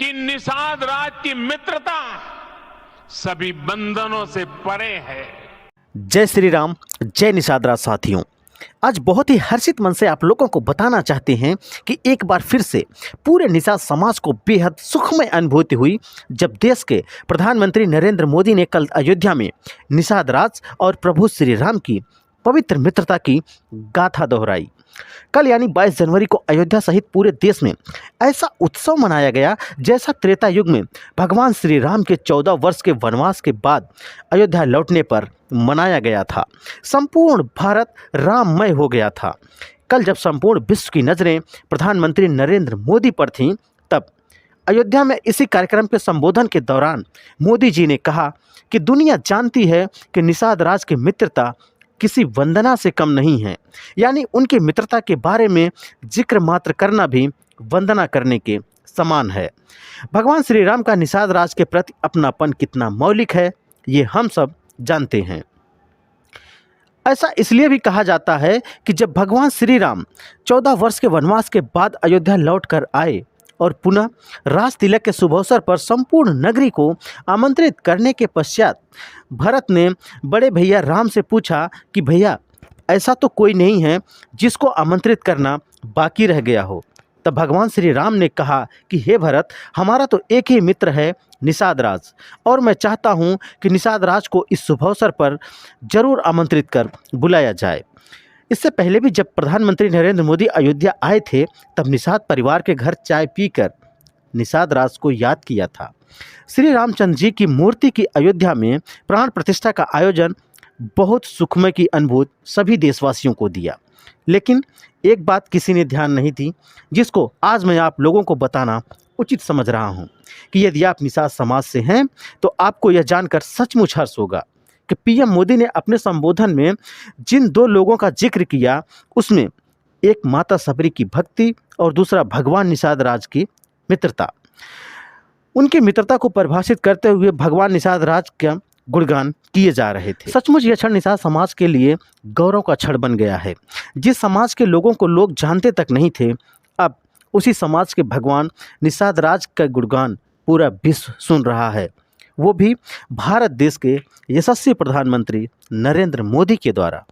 कि निषाद राज की मित्रता सभी बंधनों से परे है। जय श्री राम, जय निषाद राज साथियों। आज बहुत ही हर्षित मन से आप लोगों को बताना चाहते हैं कि एक बार फिर से पूरे निषाद समाज को बेहद सुखमय अनुभूति हुई जब देश के प्रधानमंत्री नरेंद्र मोदी ने कल अयोध्या में निषाद राज और प्रभु श्री राम की पवित्र मित्रता की गाथा दोहराई। कल यानी 22 जनवरी को अयोध्या सहित पूरे देश में ऐसा उत्सव मनाया गया जैसा त्रेता युग में भगवान श्री राम के 14 वर्ष के वनवास के बाद अयोध्या लौटने पर मनाया गया था। संपूर्ण भारत राममय हो गया था। कल जब संपूर्ण विश्व की नज़रें प्रधानमंत्री नरेंद्र मोदी पर थीं, तब अयोध्या में इसी कार्यक्रम के संबोधन के दौरान मोदी जी ने कहा कि दुनिया जानती है कि निषाद राज की मित्रता किसी वंदना से कम नहीं है, यानी उनकी मित्रता के बारे में जिक्र मात्र करना भी वंदना करने के समान है। भगवान श्री राम का निषाद राज के प्रति अपनापन कितना मौलिक है, ये हम सब जानते हैं। ऐसा इसलिए भी कहा जाता है कि जब भगवान श्री राम 14 वर्ष के वनवास के बाद अयोध्या लौट कर आए और पुनः राज तिलक के शुभ अवसर पर संपूर्ण नगरी को आमंत्रित करने के पश्चात भरत ने बड़े भैया राम से पूछा कि भैया ऐसा तो कोई नहीं है जिसको आमंत्रित करना बाकी रह गया हो। तब भगवान श्री राम ने कहा कि हे भरत, हमारा तो एक ही मित्र है निषाद राज, और मैं चाहता हूँ कि निषाद राज को इस शुभ अवसर पर जरूर आमंत्रित कर बुलाया जाए। इससे पहले भी जब प्रधानमंत्री नरेंद्र मोदी अयोध्या आए थे तब निषाद परिवार के घर चाय पीकर निषाद राज को याद किया था। श्री रामचंद्र जी की मूर्ति की अयोध्या में प्राण प्रतिष्ठा का आयोजन बहुत सुखमय की अनुभूति सभी देशवासियों को दिया। लेकिन एक बात किसी ने ध्यान नहीं दी, जिसको आज मैं आप लोगों को बताना उचित समझ रहा हूँ कि यदि आप निषाद समाज से हैं तो आपको यह जानकर सचमुच हर्ष होगा कि पीएम मोदी ने अपने संबोधन में जिन दो लोगों का जिक्र किया उसमें एक माता सबरी की भक्ति और दूसरा भगवान निषाद राज की मित्रता। उनकी मित्रता को परिभाषित करते हुए भगवान निषाद राज का गुणगान किए जा रहे थे। सचमुच यह क्षण निषाद समाज के लिए गौरव का क्षण बन गया है। जिस समाज के लोगों को लोग जानते तक नहीं थे, अब उसी समाज के भगवान निषाद राज का गुणगान पूरा विश्व सुन रहा है, वो भी भारत देश के यशस्वी प्रधानमंत्री नरेंद्र मोदी के द्वारा।